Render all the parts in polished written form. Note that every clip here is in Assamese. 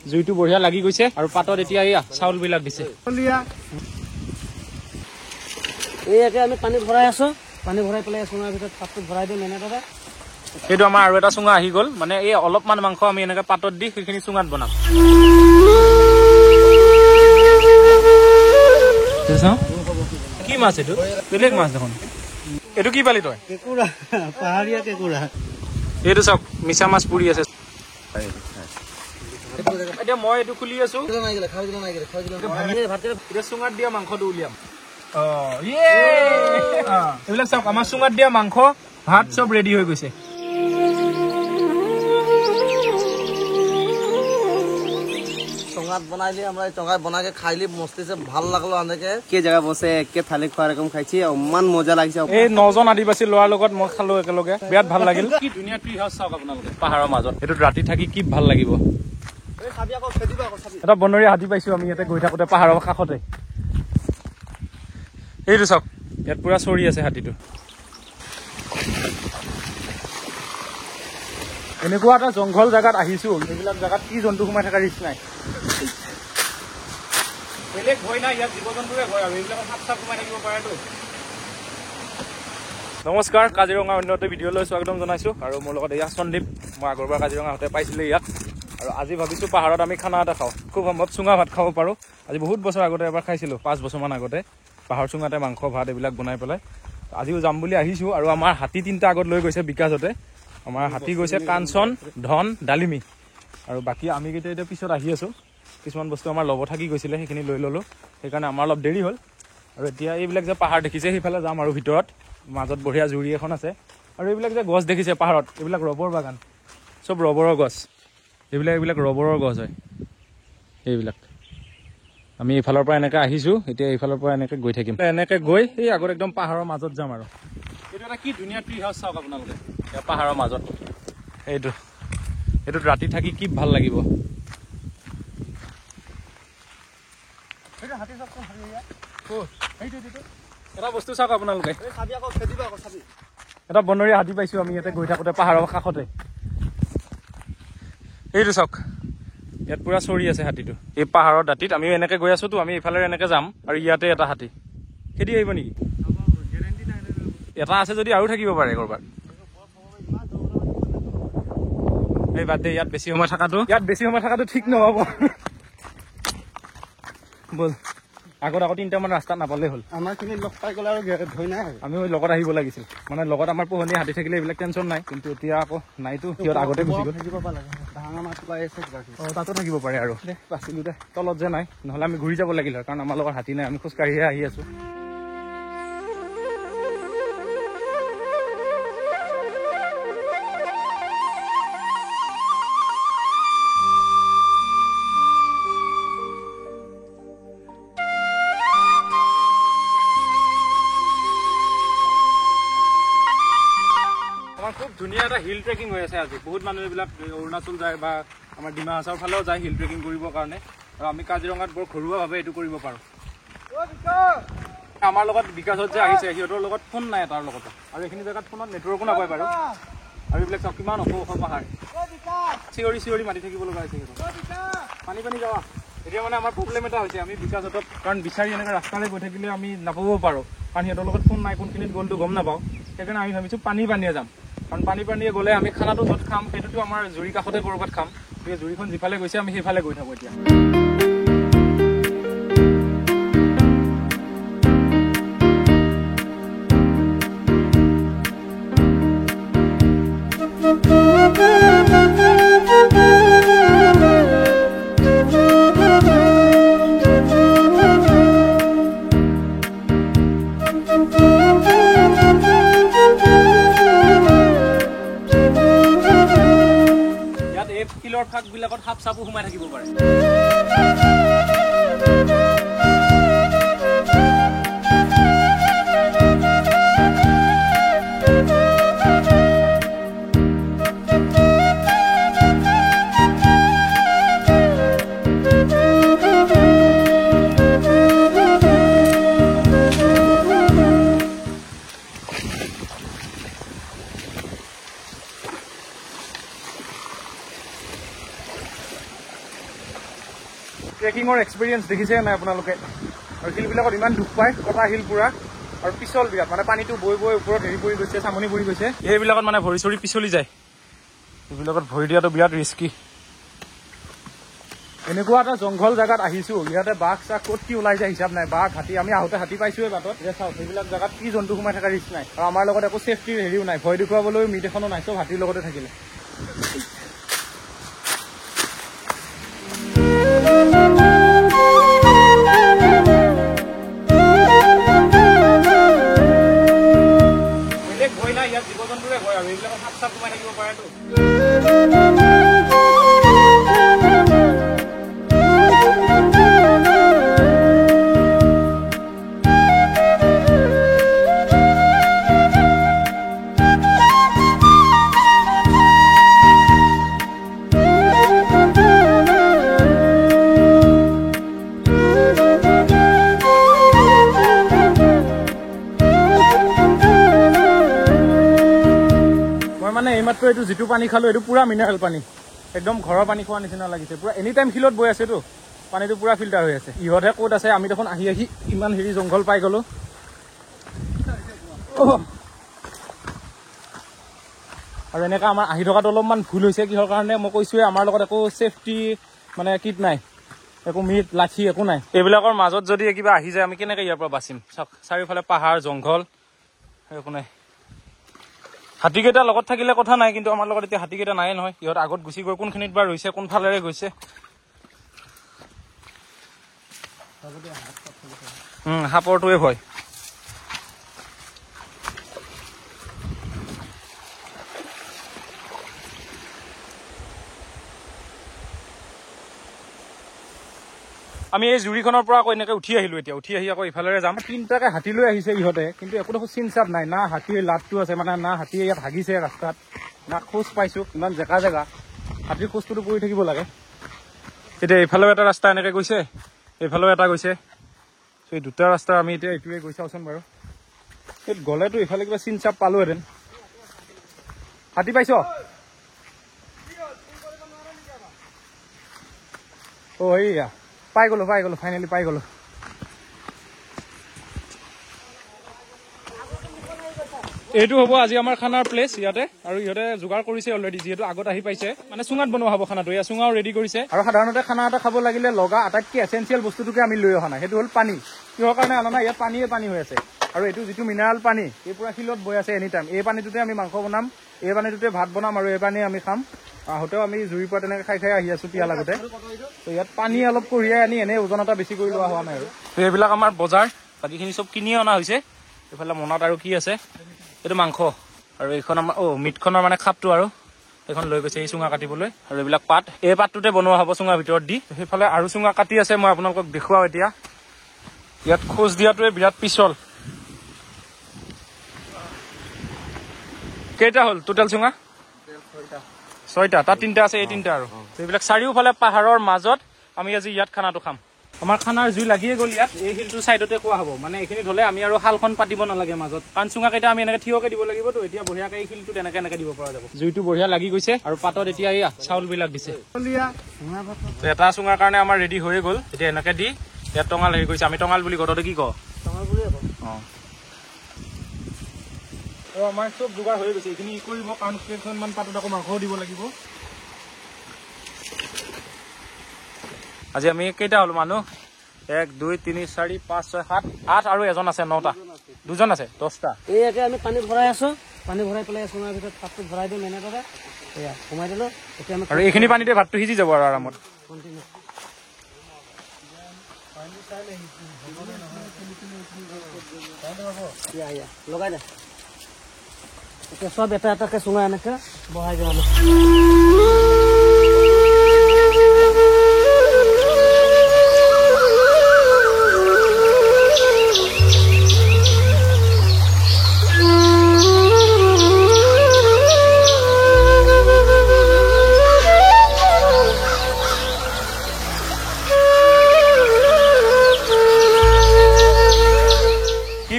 জুইটো বঢ়িয়া লাগি গৈছে আৰু পাতত এতিয়া এয়া চাউল বিলাক দিছে এই একে আমি পানী ভৰাই আছো পানী ভৰাই পেলাই চুঙাৰ ভিতৰত পাতটো ভৰাই দিম এনেদৰে এইটো আমাৰ আৰু এটা চুঙা আহি গ'ল মানে এই অলপমান মাংস আমি এনেকে পাতত দি সেইখিনি চুঙাত বনাম কি মাছ এইটো বেলেগ মাছ দেখোন এইটো কি পালি তই কেকুৰা পাহাৰীয়া কেকুৰা এইটো চাওক মিছা মাছ পুৰি আছে এতিয়া মই এইটো খুলি আছো চুঙাত দিয়া মাংসটো উলিয়াম এইবিলাক চাওক আমাৰ চুঙাত দিয়া মাংস ভাত চব ৰেডি হৈ গৈছে চঙাত বনাই দিই আমরা চঙাত বনাকে খাইলি মস্তি সে ভাল লাগলো আনেকে কে জায়গা বসে একে থালি খোৱাৰ ৰকম খাইছি ইমান মজা লাগিছে এই 9 জন আদিবাসী লোৱাৰ লগত মই খালো একেলগে বিৰাট ভাল লাগিল কি ধুনীয়া ট্ৰি হাউস চাওক আপোনালোকে পাহাৰৰ মাজত এটো ৰাতি থাকি কি ভাল লাগিব এই খাবি আকৌ খেদিবা আকৌ খাবি এটা বনৰীয়া হাতী পাইছো আমি ইয়াতে গৈ থাকোতে পাহাৰৰ কাষতে এইটো চাওক ইয়াত পুৰা চৰি আছে হাতীটো এনেকুৱা এটা জংঘল জায়গাত আহিছো এইবিলাক জায়গাত কি জন্তু সোমাই থকা ৰিস্ক নাই বেলেগ ভয় নাই ইয়াত জীৱ-জন্তুৰে ভয় আৰু এইবিলাক সাপ সোমাই থাকিব পাৰেতো নমস্কাৰ কাজিৰঙা অন্যতে ভিডিঅ'লৈ স্বাগতম জনাইছো আৰু মোৰ লগত এয়া সন্দীপ মই আগৰবাৰ কাজিৰঙা হতে পাইছিলো ইয়াত আৰু আজি ভাবিছো পাহাৰত আমি খানা এটা খাওঁ খুব সম্ভৱ চুঙা ভাত খাব পাৰো আজি বহুত বছৰ আগতে এবাৰ খাইছিলো 5 বছৰমান আগতে পাহাৰ চুঙাতে মাংস ভাত এইবিলাক বনাই পেলাই আজিও যাম বুলি আহিছো আৰু আমাৰ হাতী তিনটা আগত লৈ গৈছে বিকাশতে আমাৰ হাতী গৈছে কাঞ্চন ধন ডালিমি আৰু বাকি আমি কেইটা এটা পিছত আহি আছো কিছুমান বস্তু আমাৰ লব থাকি গৈছিলে সেইখিনি লৈ ললো সেইকাৰণে আমাৰ অলপ দেৰি হ'ল আৰু এতিয়া এইবিলাক যে পাহাৰ দেখিছে সেইফালে যাম আৰু ভিতৰত মাজত বঢ়িয়া জুৰি এখন আছে আৰু এইবিলাক যে গছ দেখিছে পাহাৰত এইবিলাক ৰবৰ বাগান সব ৰবৰৰ গছ এইবিলাক ৰবৰৰ গছ হয় এইবিলাক আমি এইফালৰ পৰা এনেকৈ আহিছো এতিয়া এইফালৰ পৰা এনেকৈ গৈ থাকিম এনেকৈ গৈ এই আগত একদম পাহাৰৰ মাজত যাম আৰু এইটো এটা কি ধুনীয়া ট্ৰি হাউস চাওক আপোনালোকে এই পাহাৰৰ মাজত এইটোত ৰাতি থাকি কি ভাল লাগিব এটা বস্তু চাওক আপোনালোকে এটা বনৰীয়া হাতী পাইছো আমি ইয়াতে গৈ থাকোতে পাহাৰৰ কাষতে এইটো চাওক ইয়াত পুৰা চৰি আছে হাতীটো এই পাহাৰৰ দাঁতিত আমি এনেকে গৈ আছো তো আমি এইফালে এনেকে যাম আৰু ইয়াতে এটা হাতী খেদি আহিব নেকি এটা আছে যদি আৰু থাকিব পাৰে কৰবাত এই বাদ দে ইয়াত বেছি সময় থকাটো ঠিক নহব বল আগত 3টামান ৰাস্তা নাপালে হ'ল আমাৰ খিনি লগ পাই গ'লে আৰু ধৈ নাই আমি ওই লগত আহিব লাগিছিল মানে লগত আমাৰ পোহনীয়া হাতী থাকিলে এইবিলাক টেনচন নাই কিন্তু এতিয়া আকৌ নাইতো কিয় আগতে গুচি গ'ল থাকিব পালে ডাঙৰ মাছ পাই আছে তাতো থাকিব পাৰে আৰু বাচিলো দে তলত যে নাই নহলে আমি ঘূৰি যাব লাগিল কাৰণ আমাৰ লগত হাতী নাই আমি খোজকাঢ়িহে আহি আছো খুব ধুনীয়া এটা হিল ট্ৰেকিং হৈ আছে আজি বহুত মানুহ এইবিলাক অৰুণাচল যায় বা আমাৰ ডিমা হাছাওৰ ফালেও যায় হিল ট্ৰেকিং কৰিবৰ কাৰণে আৰু আমি কাজিৰঙাত বৰ ঘৰুৱাভাৱে এইটো কৰিব পাৰোঁ আমাৰ লগত বিকাশত যে আহিছে সিহঁতৰ লগত ফোন নাই তাৰ লগত আৰু এইখিনি জেগাত ফোনত নেটৱৰ্কো নাপায় বাৰু আৰু এইবিলাক চাওক কিমান ওখ পাহাৰ চিঞৰি মাতি থাকিব লগা হৈছে পানী যাৱা এতিয়া মানে আমাৰ প্ৰব্লেম এটা হৈছে আমি বিকাশতক কাৰণ বিচাৰি এনেকৈ ৰাস্তালৈ গৈ থাকিলে আমি নাপাব পাৰোঁ কাৰণ সিহঁতৰ লগত ফোন নাই কোনখিনিত গ'লটো গম নাপাওঁ সেইকাৰণে আমি ভাবিছোঁ পানীয়ে যাম কাৰণ পানীয়ে গ'লে আমি খানাটো য'ত খাম সেইটোতো আমাৰ জুৰি কাষতে ক'ৰবাত খাম গতিকে জুৰিখন যিফালে গৈছে আমি সেইফালে গৈ থাকোঁ এতিয়া শিলৰ ফাঁকবিলাকত সাপ চাপো সোমাই থাকিব পাৰে ট্ৰেকিঙৰ এক্সপিৰিয়েঞ্চ দেখিছে নাই আপোনালোকে আৰু শিলবিলাকত ইমান দুখ পায় কটা শিল পুৰা আৰু পিছল বিৰাট মানে পানীটো বৈ বৈ ওপৰত হেৰি পৰি গৈছে চামনি পৰি গৈছে এইবিলাকত মানে ভৰি চৰি পিছলি যায় এইবিলাকত ভৰি দিয়াটো বিৰাট ৰিস্কি এনেকুৱা এটা জংঘল জেগাত আহিছো ইয়াতে বাঘ চাঘ ক'ত কি ওলাই যায় হিচাপ নাই বাঘ হাতী আমি আহোঁতে হাতী পাইছোৱে বাটত এতিয়া চাওক সেইবিলাক জেগাত কি জন্তু সোমাই থকা ৰিস্ক নাই আৰু আমাৰ লগত একো ছেফটিৰ হেৰিও নাই ভয় দেখুৱাবলৈ মিট এখনো নাই চব হাতীৰ লগতে থাকিলে বেলেগ ভয় নাই ইয়াত জীৱ জন্তুৰে ভয় আৰু এইবিলাকত সাপ চাপ সোমাই থাকিব পাৰেতো এইমাত্ৰ এইটো যিটো পানী খালো এইটো পুৰা মিনাৰেল পানী একদম ঘৰৰ পানী খোৱাৰ নিচিনা লাগিছে পুৰা এনি টাইম শিলত বৈ আছেতো পানীটো পুৰা ফিল্টাৰ হৈ আছে ইহঁতহে ক'ত আছে আমি দেখোন আহি আহি ইমান হেৰি জংঘল পাই গলো আৰু এনেকৈ আমাৰ আহি থকাটো অলপমান ভুল হৈছে কিহৰ কাৰণে মই কৈছোৱে আমাৰ লগত একো ছেফটি মানে কিট নাই একো মিট লাঠি একো নাই এইবিলাকৰ মাজত যদি কিবা আহি যায় আমি কেনেকৈ ইয়াৰ পৰা বাচিম চাওক চাৰিওফালে পাহাৰ জংঘল একো নাই হাতীকেইটা লগত থাকিলে কথা নাই কিন্তু আমাৰ লগত এতিয়া হাতীকেইটা নাই নহয় ইহঁত আগত গুচি গৈ কোনখিনিত বা ৰৈছে কোনফালেৰে গৈছে সাপৰটোৱে ভয় আমি এই জুৰিখনৰ পৰা আকৌ এনেকৈ উঠি আহিলো এতিয়া উঠি আহি আকৌ ইফালেৰে যাম তিনিটাকে হাতী লৈ আহিছে ইহঁতে কিন্তু একো দেখোন চিন চাপ নাই না হাতীৰ লাটটো আছে মানে না হাতীয়ে ইয়াত হাগিছে ৰাস্তাত না খোজ পাইছো ইমান জেগা জেগা হাতীৰ খোজটোতো পৰি থাকিব লাগে এতিয়া এইফালেও এটা ৰাস্তা এনেকৈ গৈছে এইফালেও এটা গৈছে এই দুটা ৰাস্তা আমি এতিয়া এইটোৱে গৈ চাওঁচোন বাৰু এই গ'লেতো ইফালে কিবা চিন চাপ পালোহেঁতেন হাতী পাইছ অ' এইয়া পাই গলো ফাইনেলি পাই গলো এইটো হ'ব আজি আমাৰ খানাৰ প্লেচ ইয়াতে আৰু ইহঁতে যোগাৰ কৰিছে অলৰেডি যিহেতু আগত আহি পাইছে মানে চুঙাত বনোৱা হ'ব খানাটো এয়া চুঙাও ৰেডি কৰিছে আৰু সাধাৰণতে খানা এটা খাব লাগিলে লগা আটাইতকৈ এচেঞ্চিয়েল বস্তুটোকে আমি লৈ অহা নাই সেইটো হ'ল পানী কিহৰ কাৰণে অনা নাই ইয়াত পানীয়ে পানী হৈ আছে আৰু এইটো যিটো মিনাৰেল পানী এই পুৰা শিলত বৈ আছে এনি টাইম এই পানীটোতে আমি মাংস বনাম এই পানীটোতে ভাত বনাম আৰু এই পানী আমি খাম আহোঁতেও আমি জুইৰ পৰা তেনেকৈ খাই খাই আহি আছো পিয়া লাগোতে তো ইয়াত পানী অলপ কঢ়িয়াই আনি এনেই ওজন এটা বেছি কৰি লোৱা হোৱা নাই আৰু তো এইবিলাক আমাৰ বজাৰ বাকীখিনি চব কিনিয়ে অনা হৈছে এইফালে মনত আৰু কি আছে এইটো মাংস আৰু এইখন আমাৰ মিটখনৰ মানে খাপটো আৰু এইখন লৈ গৈছে এই চুঙা কাটিবলৈ আৰু এইবিলাক পাত এই পাতটোতে বনোৱা হ'ব চুঙাৰ ভিতৰত দি সেইফালে আৰু চুঙা কাটি আছে মই আপোনালোকক দেখুৱাওঁ এতিয়া ইয়াত খোজ দিয়াটোৱে বিৰাট পিছল কেইটা হ'ল টোটেল চুঙা 6টা তাত 3টা আছে এই 3টা আৰু এইবিলাক চাৰিওফালে পাহাৰৰ মাজত আমি আজি ইয়াত খানাটো খাম আমাৰ খানাৰ জুই লাগিয়ে গ'ল ইয়াত এই শিলটো চাইডতে খোৱা হ'ব মানে এইখিনিত হ'লে আমি আৰু শালখন পাতিব নালাগে মাজত কাৰণ চুঙাকেইটা আমি এনেকৈ থিয়কৈ দিব লাগিবতো এতিয়া বঢ়িয়াকৈ এই শিলটো এনেকৈ দিব পৰা যাব জুইটো বঢ়িয়া লাগি গৈছে আৰু পাতত এতিয়া এয়া চাউলবিলাক দিছে এটা চুঙাৰ কাৰণে আমাৰ ৰেডি হৈয়ে গ'ল এতিয়া এনেকৈ দি ইয়াত টঙাল হেৰি কৰিছে আমি টঙাল বুলি কওঁ তহঁতে কি কওঁ টঙাল বুলিয়ে কওঁ আমাৰ চব যোগাৰ হৈ গৈছে এইখিনি কৰিব কাৰণ কেইখনমান পাতত আকৌ মাংসও দিব লাগিব আজি আমি কেইটা হ'লো মানুহ 1 2 3 4 5 6 7 8 আৰু এজন আছে 9টা দুজন আছে 10টা এই একে আমি পানী ভৰাই আছো পানী ভৰাই পেলাই চুঙাৰ ভিতৰত পাতটো ভৰাই দিম এনেদৰে এয়া সোমাই দিলো এতিয়া আমি আৰু এইখিনি পানীতে ভাতটো সিজি যাব আৰু আৰামত লগাই দে এতিয়া সব এটা এটাকে চুঙা এনেকে বহাই দিম আমি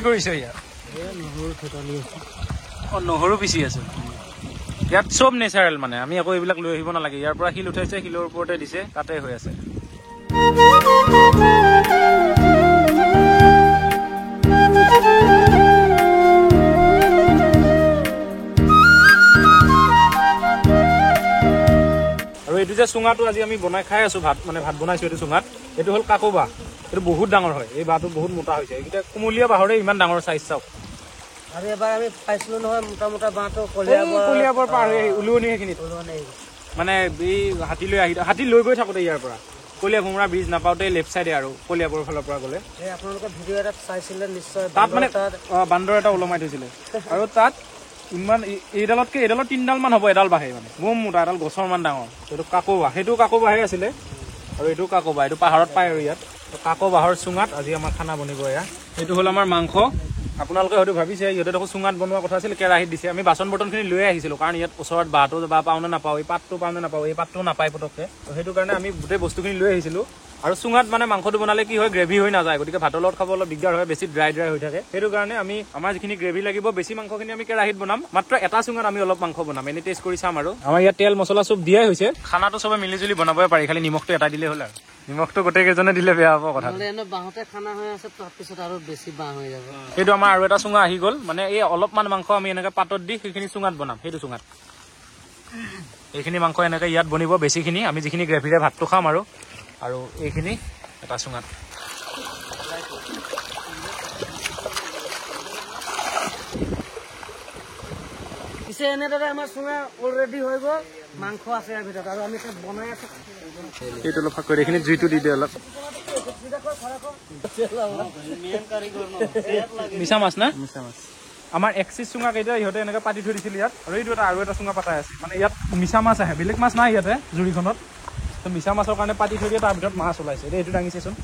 কৰিছে ইয়াত নহৰু পিচি আছে ইয়াত চব নেচাৰেল মানে আমি আকৌ এইবিলাক লৈ আহিব নালাগে ইয়াৰ পৰা শিল উঠাইছে শিলৰ ওপৰতে দিছে তাতে হৈ আছে আৰু এইটো যে চুঙাটো আজি আমি বনাই খাই আছো ভাত মানে ভাত বনাইছো এইটো চুঙাত এইটো হ'ল কাকো বাঁহ এইটো বহুত ডাঙৰ হয় এই বাঁহটো বহুত মোটা হৈছে এইকেইটা কুমলীয়া বাঁহৰে ইমান ডাঙৰ চাইজ চাওক আৰু এবাৰ আমি পাইছিলো নহয় মোটা মোটা বাঁহটো কলিয়াবৰ পাৰ হৈ ওলোৱনি সেইখিনিত মানে এই হাতী লৈ গৈ থাকোঁতে ইয়াৰ পৰা কলীয়া ভোমোৰা ব্ৰিজ নাপাওঁতে লেফ্ট চাইডে আৰু কলিয়াবৰ ফালৰ পৰা গ'লে আপোনালোকে ভিডিঅ' এটাত চাইছিলে নিশ্চয় তাত মানে বান্দৰ এটা ওলমাই থৈছিলে আৰু তাত ইমান এইডালত 3ডাল মান হ'ব এডাল বাঁহে মানে বম মোটা এডাল গছৰ মান ডাঙৰ সেইটো কাকো বাঁহ সেইটো কাকো বাঁহে আছিলে আৰু এইটো কাকো বাঁহ এইটো পাহাৰত পায় আৰু ইয়াত কাকো বাঁহৰ চুঙাত আজি আমাৰ খানা বনিব এয়া এইটো হ'ল আমাৰ মাংস আপোনালোকে হয়তো ভাবিছে ইহঁতে দেখোন চুঙাত বনোৱা কথা আছিল কেৰাহীত দিছে আমি বাচন বৰ্তনখিনি লৈ আহিছিলোঁ কাৰণ ইয়াত ওচৰত বাঁহটো বা পাওঁ নে নাপাওঁ এই পাতটো পাওঁ নে নাপাওঁ এই পাতটো নাপায় পটককৈ সেইটো কাৰণে আমি গোটেই বস্তুখিনি লৈ আহিছিলোঁ আৰু চুঙাত মানে মাংসটো বনালে কি হয় গ্ৰেভি হৈ নাযায় গতিকে ভাতৰ লগত খাব অলপ দিগদাৰ হয় বেছি ড্ৰাই হৈ থাকে সেইটো কাৰণে আমি আমাৰ যিখিনি গ্ৰেভি লাগিব বেছি মাংসখিনি আমি কেৰাহীত বনাম মাত্ৰ এটা চুঙাত আমি অলপ মাংস বনাম এনে টেষ্ট কৰি চাম আৰু আমাৰ ইয়াত তেল মছলা চব দিয়াই হৈছে খানাটো চবে মিলিজুলি বনাবই পাৰি খালি নিমখটো এটা দিলেই হ'ল আৰু নিমখটো গোটেই কেইজনে দিলে বেয়া হ'ব কথা বাঁহতে খানা হৈ আছে তাৰপিছত আৰু বেছি বাঁহ হৈ যাব সেইটো আমাৰ আৰু এটা চুঙা আহি গ'ল মানে এই অলপমান মাংস আমি এনেকৈ পাতত দি সেইখিনি চুঙাত বনাম সেইটো চুঙাত এইখিনি মাংস এনেকৈ ইয়াত বনিব বেছিখিনি আমি যিখিনি গ্ৰেভিৰে ভাতটো খাম আৰু এইখিনি এটা চুঙাত পিছে এনেদৰে আমাৰ চুঙা অলৰেডি হৈ গ'ল মাংস আছে ইয়াৰ ভিতৰত আৰু আমি বনাই আছো এইটো অলপ কৰি এইখিনি জুইটো দি দিয়ে অলপ মিছা মাছ না মিছা মাছ আমাৰ এক্সিছ চুঙা কেইটা ইহঁতে এনেকৈ পাতি থৈ দিছিল ইয়াত আৰু এইটো আৰু এটা চুঙা পাতাই আছে মানে ইয়াত মিছা মাছ আহে বেলেগ মাছ নাই ইয়াতে জুৰিখনত তো মিছা মাছৰ কাৰণে পাতি থৈ দিয়ে তাৰ ভিতৰত মাছ ওলাইছে এইটো দাঙিছেচোন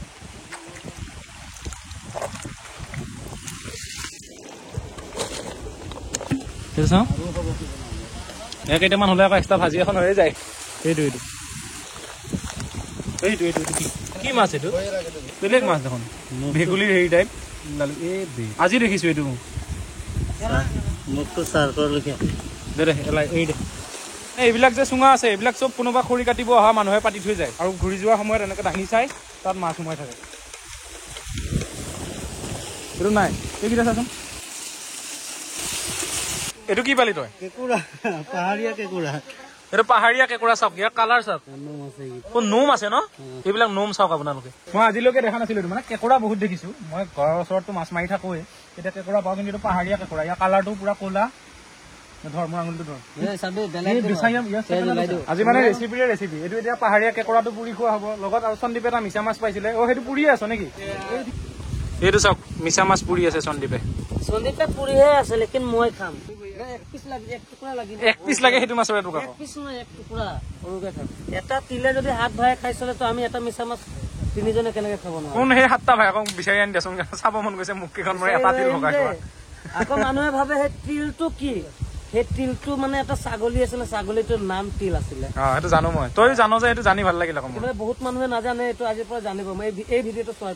চাওঁ কেইটামান হ'লে আকৌ এক্সট্ৰা ভাজি এখন হৈয়ে যায় এইটো কি মাছ এইটো বেলেগ মাছ দেখোন ভেকুলীৰ হেৰি টাইপ আজি দেখিছো এইটো এইবিলাক যে চুঙা আছে এইবিলাক চব কোনোবা খৰি কাটিব অহা মানুহে পাতি থৈ যায় আৰু ঘূৰি যোৱাৰ সময়ত এনেকৈ দাঙি চাই তাত মাছ সোমাই থাকে এইটো নাই এইকেইটা চাচোন এইটো কি পালি তই পাহাৰীয়া কেঁকুৰা এইটো পাহাৰীয়া কেঁকুৰা চাওক ইয়াৰ কালাৰ চাওক নোম আছে ন এইবিলাক নোম চাওক আপোনালোকে মই আজিলৈকে দেখা নাছিলো মানে কেঁকুৰা বহুত দেখিছো মই ঘৰৰ ওচৰততো মাছ মাৰি থাকোৱে এতিয়া কেঁকুৰা পাওঁ কিন্তু পাহাৰীয়া কেঁকুৰা ইয়াৰ কালাৰটো পুৰা ক'লা ধৰ মোৰ আঙুলিটো ধৰ আজি মানে ৰেচিপিৰে ৰেচিপি এইটো এতিয়া পাহাৰীয়া কেঁকুৰাটো পুৰি খোৱা হ'ব লগত আৰু সন্দীপে এটা মিছা মাছ পাইছিলে সেইটো পুৰিয়ে আছ নেকি এইটো চাওক মিছা মাছ পুৰি আছে সন্দীপে পুৰিহে আছে লেকিন মই খাম এক পিচ লাগে সেইটো মাছৰ এটুকুৰা এটা তিলে যদি হাত ভৰাই খাইছিলে তো আমি এটা মিছা মাছ তিনিজনে কেনেকে খাব নোৱাৰো কোন সেই সাতটা ভাই আকৌ বিচাৰি আনি দেচোন চাব মন গৈছে মোক কেইখন মই এটা তিল ভগাই খোৱা আকৌ মানুহে ভাবে সেই তিলটো কি সেই তিলটো মানে এটা ছাগলী আছিলে ছাগলীটোৰ নাম তিল আছিলে সেইটো জানো মই তই জানো যে এইটো জানি ভাল লাগিল আকৌ বহুত মানুহে নাজানে এইটো আজিৰ পৰা জানিব মই এই ভিডিঅ'টো চোৱাৰ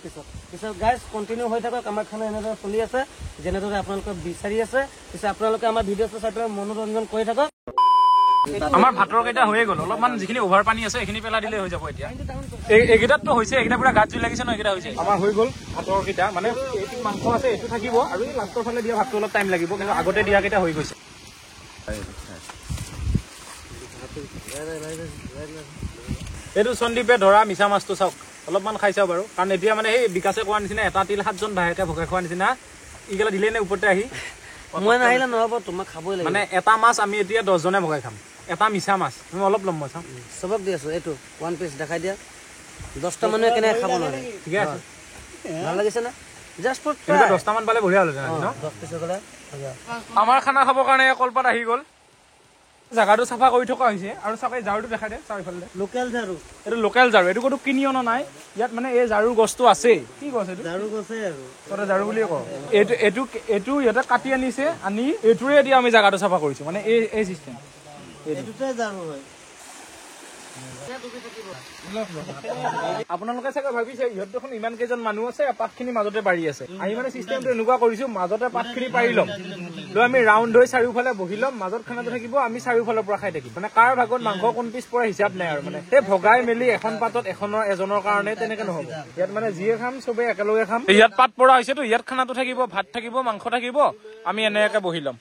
পিছত গাইজ কণ্টিনিউ হৈ থাকক আমাৰ খানা এনেদৰে চলি আছে যেনেদৰে আপোনালোকে বিচাৰি আছে পিছে আপোনালোকে আমাৰ ভিডিঅ'টো চাই পেলাই মনোৰঞ্জন কৰি থাকক আমাৰ ভাতৰ কেইটা হৈয়ে গ'ল অলপমান যিখিনি অভাৰ পানী আছে সেইখিনি পেলাই দিলে হৈ যাব এতিয়া এইকেইটাতো হৈছে এইকেইটা পুৰা গাত জুই লাগিছে ন এইকেইটা হৈছে আমাৰ হৈ গ'ল ভাতৰ কেইটা মানে এইটো মাংস আছে এইটো থাকিব আৰু এই লাষ্টৰ ফালে দিয়া ভাতটো অলপ টাইম লাগিব কিন্তু আগতে দিয়া কেইটা হৈ গৈছে এইটো সন্দীপে ধৰা মিছা মাছটো চাওক অলপমান খাই চাওক বাৰু কাৰণ এতিয়া মানে সেই বিকাশে কোৱাৰ নিচিনা এটা তিল 7জন ভাইকে ভগাই খোৱাৰ নিচিনা ইগেলা দিলে নে ওপৰতে আহি মই নাহিলে নহ'ব তোমাক খাবই লাগিব মানে এটা মাছ আমি এতিয়া 10জনে ভগাই খাম এটা মিছা মাছ তুমি অলপ লম মই চাওঁ চবক দি আছো এইটো 1 পিচ দেখাই দিয়া 10টা মানুহে কেনেকৈ খাব নোৱাৰে ঠিকে আছে ভাল লাগিছে না জাষ্ট ফৰ 10টা মান পালে বঢ়িয়া হ'লে ন 10 পিচ গ'লে আমাৰ খানা খাবৰ কাৰণে কলপাত আহি গ'ল জাগাটো চাফা কৰি থকা হৈছে আৰু চাফাই ঝাৰুটো দেখাই দে চাৰিওফালে লোকেল ঝাৰু এইটো লোকেল ঝাৰু এইটো ক'তো কিনি অনা নাই ইয়াত মানে এই ঝাৰুৰ গছটো আছে কি গছ এইটো ঝাৰু গছে আৰু তই ঝাৰু বুলিয়ে কওঁ এইটো ইয়াতে কাটি আনিছে আনি এইটোৰে এতিয়া আমি জাগাটো চাফা কৰিছো মানে এই চিষ্টেম এইটোতে ঝাৰু হয় আপোনালোকে চাগে ভাবিছে ইহঁত দেখোন ইমান কেইজন মানুহ আছে পাতখিনি মাজতে পাৰি আছে আমি মানে চিষ্টেমটো এনেকুৱা কৰিছো মাজতে পাতখিনি পাৰি ল'ম লৈ আমি ৰাউণ্ড হৈ চাৰিওফালে বহি ল'ম মাজত খানাটো থাকিব আমি চাৰিওফালৰ পৰা খাই থাকিম মানে কাৰ ভাগত মাংস কোন পিছ পৰা হিচাপ নাই আৰু মানে সেই ভগাই মেলি এখন পাতত এজনৰ কাৰণে তেনেকে নহ'ব ইয়াত মানে যিয়ে খাম চবেই একেলগে খাম ইয়াত পাত পৰা হৈছেতো ইয়াত খানাটো থাকিব ভাত থাকিব মাংস থাকিব আমি এনেকে বহি ল'ম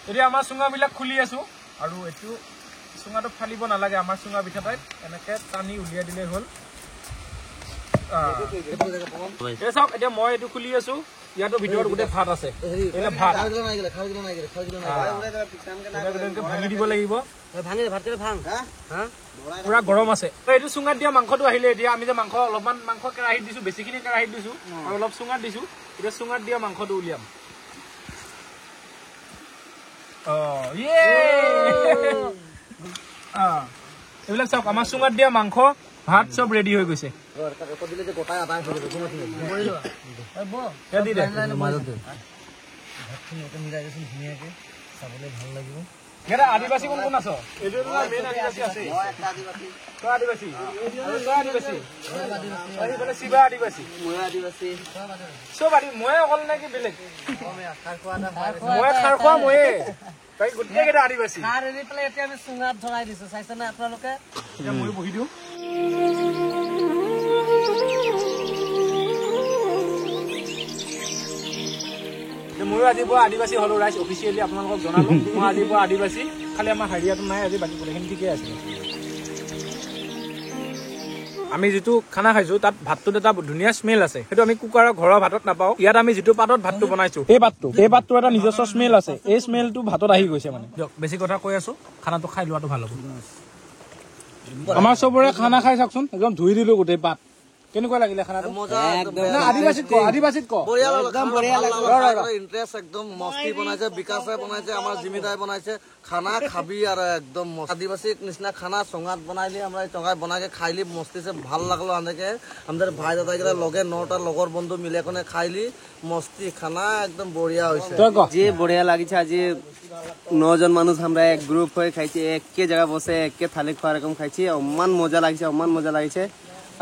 এতিয়া আমাৰ চুঙাবিলাক খুলি আছো আৰু এইটো চুঙাটো ফালিব নালাগে আমাৰ চুঙা পিঠা টাইপ এনেকে টানি উলিয়াই দিলেই হ'ল চাওক এতিয়া মই এইটো খুলি আছো ইয়াতো ভিতৰত গোটেই ভাত আছে ভাঙি দিব লাগিব পুৰা গৰম আছে এইটো চুঙাত দিয়া মাংসটো আহিলে এতিয়া আমি যে মাংস অলপমান মাংস কেৰাহীত দিছো বেছিখিনি কেৰাহীত দিছো আৰু অলপ চুঙাত দিছো এতিয়া চুঙাত দিয়া মাংসটো উলিয়াম এইবিলাক চাওক আমাৰ চুঙাত দিয়া মাংস ভাত চব ৰেডি হৈ গৈছে আদিবাসী কোন কোন আছ শিৱা আদিবাসী চব ময়ে অকল নে কি বেলেগ মই খাৰ খোৱা ময়ে গোটেইকেইটা আদিবাসী এতিয়া আমি চুঙাত ধৰাই দিছো চাইছেনে আপোনালোকে মই বহি দিওঁ ময়ো আজিৰ পৰা আদিবাসী হলো ৰাইজ অফিচিয়েলি আপোনালোকক জনালো মই আজিৰ পৰা আদিবাসী খালি আমাৰ হাৰিয়াটো নাই আজি বাকী গোটেইখিনি ঠিকে আছে আমি যিটো খানা খাইছো তাত ভাতটোত এটা ধুনীয়া স্মেল আছে সেইটো আমি কুকাৰৰ ঘৰৰ ভাতত নাপাওঁ ইয়াত আমি যিটো পাতত ভাতটো বনাইছো এই পাতটো এটা নিজস্ব স্মেল আছে এই স্মেলটো ভাতত আহি গৈছে মানে দিয়ক বেছি কথা কৈ আছো খানাটো খাই লোৱাটো ভাল হ'ব আমাৰ চবৰে খানা খাই চাওকচোন একদম ধুই দিলো গোটেই পাত কেনেকুৱা লাগিলে খানাটো একদম মস্তি বনাইছে বিকাশে বনাইছে আমাৰ জিমিদাই বনাইছে খানা খাবি আৰু একদম আদিবাসী নিচিনা খানা চঙাত বনাইলি আমরা চঙাত বনাকে খাইলি মস্তিছে ভাল লাগলো আনেকে আমাদের ভাই দাদাকেইটা লগে 9টা লগৰ বন্ধু মিলে কোনে খাইলি মস্তি খানা একদম বঢ়িয়া হৈছে যে বঢ়িয়া লাগিছে আজি 9 জন মানুষ আমরা এক গ্রুপ হয়ে খাইছি একে জায়গা বসে একে থালি খাওয়ার এরকম খাইছি অমান মজা লাগিছে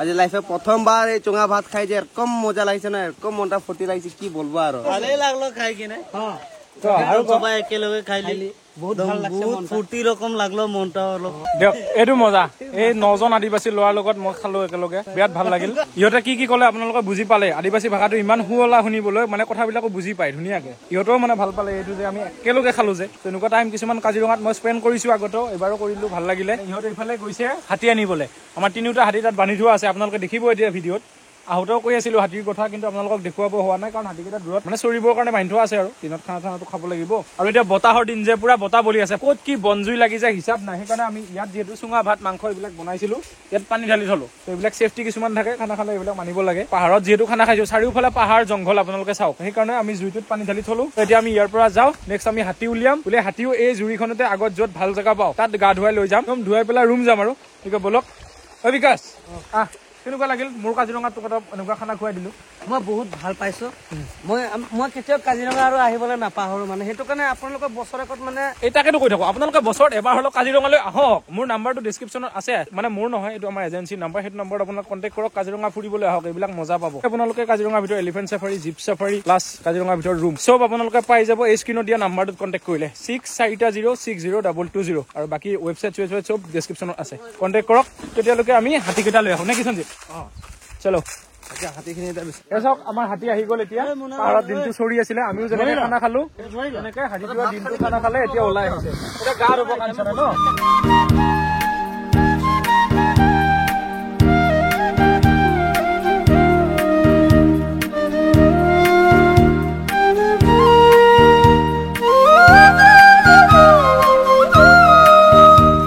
আজি লাইফে প্রথমবার এই চুঙা ভাত খাই যে এরকম মজা লাগছে না এরকম মনটা ফুর্তি লাগছে কি বলবো আর ভালোই লাগলো খাই কিনে আর সবাই একেলগে খাইলি বহুত ভাল লাগছে ফুর্তি রকম লাগলো মনটা অলপ দিয়ক এইটো মজা এই 9 জন আদিবাসী লোৱাৰ লগত মই খালো একেলগে বিৰাট ভাল লাগিল ইহঁতে কি ক'লে আপোনালোকে বুজি পালে আদিবাসী ভাষাটো ইমান শুৱলা শুনিবলৈ মানে কথাবিলাকো বুজি পায় ধুনীয়াকে ইহঁতেও মানে ভাল পালে এইটো যে আমি একেলগে খালো যে তেনেকুৱা টাইম কিছুমান কাজিৰঙাত মই স্পেণ্ড কৰিছো আগতেও এবাৰো কৰিলো ভাল লাগিলে ইহঁতে ইফালে গৈছে হাতী আনিবলৈ আমাৰ তিনিটা হাতী তাত বান্ধি থোৱা আছে আপোনালোকে দেখিব এতিয়া ভিডিঅ'ত আহোঁতেও কৈ আছিলো হাতীৰ কথা কিন্তু আপোনালোকক দেখুৱাব হোৱা নাই কাৰণ হাতীকেইটা দূৰত মানে চৰিবৰ কাৰণে বান্ধি থোৱা আছে আৰু দিনত খানাটো খাব লাগিব আৰু এতিয়া বতাহৰ দিন যে পুৰা বতাহ বলি আছে ক'ত কি বনজুই লাগি যায় হিচাপ নাই সেইকাৰণে আমি ইয়াত যিহেতু চুঙা ভাত মাংস এইবিলাক বনাইছিলো ইয়াত পানী ঢালি থলো তো এইবিলাক চেফটি কিছুমান থাকে খানা খালে এইবিলাক মানিব লাগে পাহাৰত যিহেতু খানা খাইছো চাৰিওফালে পাহাৰ জংঘল আপোনালোকে চাওক সেইকাৰণে আমি জুইটোত পানী ঢালি থলো এতিয়া আমি ইয়াৰ পৰা যাওঁ নেক্সট আমি হাতী উলিয়াম বোলে হাতীও এই জুৰিখনতে আগত য'ত ভাল জেগা পাওঁ তাত গা ধুৱাই লৈ যাম ধুৱাই পেলাই ৰুম যাম আৰু ঠিক আছে বলক বিকাশ আহ কেনেকুৱা লাগিল মোৰ কাজিৰঙাত তোক এনেকুৱা খানা খুৱাই দিলো মই বহুত ভাল পাইছো মই কেতিয়াও কাজিৰঙা আৰু আহিবলৈ নাপাহৰো মানে সেইটো কাৰণে আপোনালোকৰ বছৰেকত মানে এটাকেতো কৈ থাকো আপোনালোকে বছৰত এবাৰ হলেও কাজিৰঙালৈ আহক মোৰ নাম্বাৰটো ডেছক্ৰিপশ্যনত আছে মানে মোৰ নহয় এইটো আমাৰ এজেঞ্চিৰ নাম্বাৰ সেইটো নম্বৰত আপোনালোক কণ্টেক্ট কৰক কাজিৰঙা ফুৰিবলৈ আহক এইবিলাক মজা পাব আপোনালোকে কাজিৰঙাৰ ভিতৰত elephant safari jeep safari plus কাজিৰঙাৰ ভিতৰত ৰুম চব আপোনালোকে পাই যাব এই স্ক্ৰীণত দিয়া নাম্বাৰটোত কণ্টেক্ট কৰিলে 64060202 আৰু বাকী ৱেবছাইট চব ডেছক্ৰিপশ্যনত আছে কণ্টেক্ট কৰক তেতিয়ালৈকে আমি হাতীকেইটা লৈ আহোঁ নে কি সঞ্জীৱ চলো চাওক আমাৰ হাতী আহি গ'ল এতিয়া পাহাৰত দিনটো চৰি আছিলে আমিও যেনেকে খানা খালো তেনেকে হাতীটোৱে দিনটো খানা খালে এতিয়া ওলাই আহিছে এতিয়া গা ধুব কাঞ্চনে ন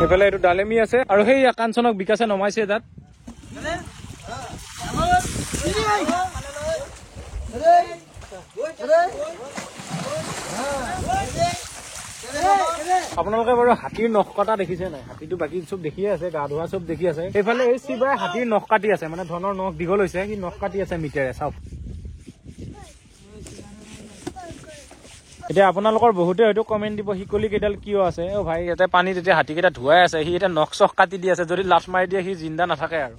এইফালে এইটো ডালেমি আছে আৰু সেই কাঞ্চনক বিকাশে নমাইছে তাত আপোনালোকে বাৰু হাতীৰ নখ কটা দেখিছে নাই হাতীটো বাকী চব দেখিয়ে আছে গা ধোৱা চব দেখি আছে এইফালে এই শিৱাই হাতীৰ নখ কাটি আছে মানে ধনৰ নখ দীঘল হৈছে সি নখ কাটি আছে মিটেৰে চাওক এতিয়া আপোনালোকৰ বহুতে হয়তো কমেণ্ট দিব শিকলি কেইডাল কিয় আছে অ ভাই ইয়াতে পানীত এতিয়া হাতীকেইটা ধুৱাই আছে সি এতিয়া নখ চখ কাটি দি আছে যদি লাট মাৰি দিয়ে সি জিন্দা নাথাকে আৰু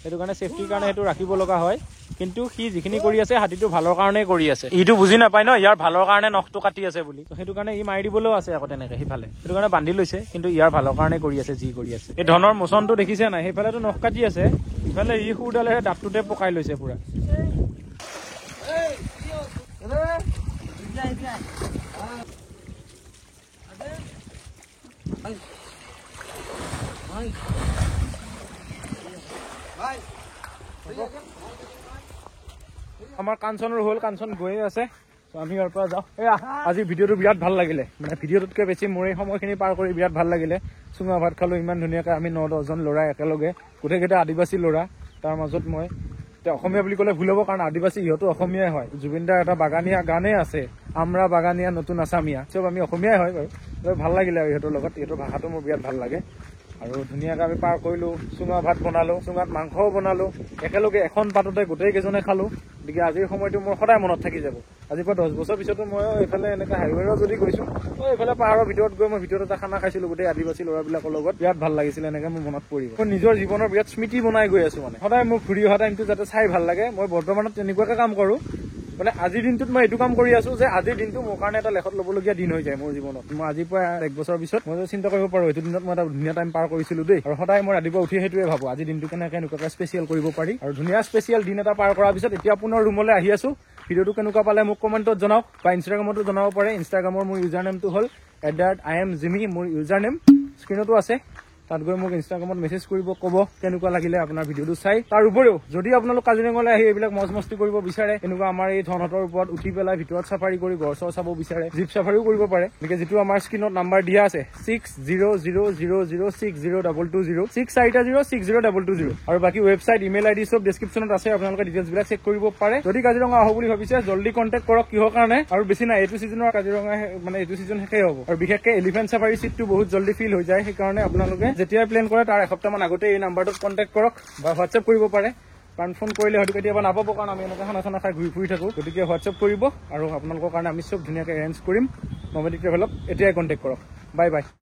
সেইটো কাৰণে চেফটিৰ কাৰণে সেইটো ৰাখিব লগা হয় কিন্তু সি যিখিনি কৰি আছে হাতীটো ভালৰ কাৰণেই কৰি আছে ইটো বুজি নাপায় ন ইয়াৰ ভালৰ কাৰণে নখটো কাটি আছে বুলি সেইটো কাৰণে ই মাৰি দিবলৈও আছে আকৌ তেনেকে সিফালে সেইটো কাৰণে বান্ধি লৈছে কিন্তু ইয়াৰ ভালৰ কাৰণে কৰি আছে যি কৰি আছে এই ধনৰ মোচনটো দেখিছে নাই সেইফালেতো নখ কাটি আছে ইফালে ই সুৰডালেৰে দাঁতটোতে পকাই লৈছে পুৰা আমাৰ কাঞ্চনৰ হ'ল কাঞ্চন গৈয়ে আছে আমি ইয়াৰ পৰা যাওঁ এয়া আজি ভিডিঅ'টো বিৰাট ভাল লাগিলে মানে ভিডিঅ'টোতকৈ বেছি মোৰ এই সময়খিনি পাৰ কৰি বিৰাট ভাল লাগিলে চুঙা ভাত খালোঁ ইমান ধুনীয়াকৈ আমি 9-10জন ল'ৰা একেলগে গোটেইকেইটা আদিবাসী ল'ৰা তাৰ মাজত মই এতিয়া অসমীয়া বুলি ক'লে ভুল হ'ব কাৰণ আদিবাসী ইহঁতো অসমীয়াই হয় জুবিন দাৰ এটা বাগানীয়া গানেই আছে আমৰা বাগানীয়া নতুন আছামীয়া চব আমি অসমীয়াই হয় বাৰু ভাল লাগিলে আৰু ইহঁতৰ লগত ইহঁতৰ ভাষাটো মোৰ বিৰাট ভাল লাগে আৰু ধুনীয়াকৈ আমি পাৰ কৰিলোঁ চুঙা ভাত বনালোঁ চুঙাত মাংসও বনালোঁ একেলগে এখন পাততে গোটেইকেইজনে খালোঁ গতিকে আজিৰ সময়টো মোৰ সদায় মনত থাকি যাব আজিৰ পৰা 10 বছৰ পিছতো মই এইফালে এনেকৈ হাইৱেৰত যদি গৈছোঁ এইফালে পাহাৰৰ ভিতৰত গৈ মই ভিতৰত এটা খানা খাইছিলোঁ গোটেই আদিবাসী ল'ৰাবিলাকৰ লগত বিৰাট ভাল লাগিছিলে এনেকৈ মোৰ মনত পৰিব মই নিজৰ জীৱনৰ বিৰাট স্মৃতি বনাই গৈ আছোঁ মানে সদায় মোৰ ঘূৰি অহা টাইমটো যাতে চাই ভাল লাগে মই বৰ্তমানত তেনেকুৱাকৈ কাম কৰোঁ মানে আজিৰ দিনটোত মই এইটো কাম কৰি আছো যে আজিৰ দিনটো মোৰ কাৰণে এটা লেখত ল'বলগীয়া দিন হৈ যায় মোৰ জীৱনত মই আজিৰ পৰা 1 বছৰৰ পিছত মই চিন্তা কৰিব পাৰোঁ এইটো দিনত মই এটা ধুনীয়া টাইম পাৰ কৰিছিলোঁ দেই আৰু সদায় মই ৰাতিপুৱা উঠি সেইটোৱে ভাবোঁ আজি দিনটো কেনেকৈ এনেকুৱাকৈ স্পেচিয়েল কৰিব পাৰি আৰু ধুনীয়া স্পেচিয়েল দিন এটা পাৰ কৰাৰ পিছত এতিয়া পুনৰ ৰুমলৈ আহি আছোঁ ভিডিঅ'টো কেনেকুৱা পালে মোক কমেণ্টত জনাওক বা ইনষ্টাগ্ৰামতো জনাব পাৰে ইনষ্টাগ্ৰামৰ মোৰ ইউজাৰ নেমটো হ'ল @IamJimmy মোৰ ইউজাৰ নেম স্ক্ৰীণতো আছে তাত গৈ মোক ইনষ্টাগ্ৰামত মেছেজ কৰিব ক'ব কেনেকুৱা লাগিলে আপোনাৰ ভিডিঅ'টো চাই তাৰ উপৰিও যদি আপোনালোক কাজিৰঙালৈ আহি এইবিলাক মজ মস্তি কৰিব বিচাৰে এনেকুৱা আমাৰ এই ধনহঁতৰ ওপৰত উঠি পেলাই ভিতৰত চাফাৰী কৰি ঘৰ চৰ চাব বিচাৰে জীপ চাফাৰীও কৰিব পাৰে গতিকে যিটো আমাৰ স্ক্ৰীণত নাম্বাৰ দিয়া আছে 6000060220 6406020 আৰু বাকী ৱেবছাইট ইমেইল আইডি চব ডেছক্ৰিপশ্যনত আছে আপোনালোকে ডিটেইলছবিলাক চেক কৰিব পাৰে যদি কাজিৰঙা আহোঁ বুলি ভাবিছে জল্দি কণ্টেক্ট কৰক কিহৰ কাৰণে আৰু বেছি নাই এইটো ছিজনৰ কাজিৰঙা মানে এইটো ছিজন শেষেই হ'ব আৰু বিশেষকৈ এলিফেণ্ট চাফাৰী চিটটো বহুত জল্দি ফিল হৈ যায় সেইকাৰণে আপোনালোকে যেতিয়াই প্লেন কৰে তাৰ এসপ্তাহমান আগতে এই নাম্বাৰটোত কণ্টেক্ট কৰক বা হোৱাটছএপ কৰিব পাৰে কাৰণ ফোন কৰিলে হয়তো কেতিয়াবা নাপাব কাৰণ আমি এনেকৈ খানা চানা খাই ঘূৰি ফুৰি থাকোঁ গতিকে হোৱাটছএপ কৰিব আৰু আপোনালোকৰ কাৰণে আমি চব ধুনীয়াকৈ এৰেঞ্জ কৰিম নমেডিক ট্ৰেভেলক এতিয়াই কণ্টেক্ট কৰক বাই বাই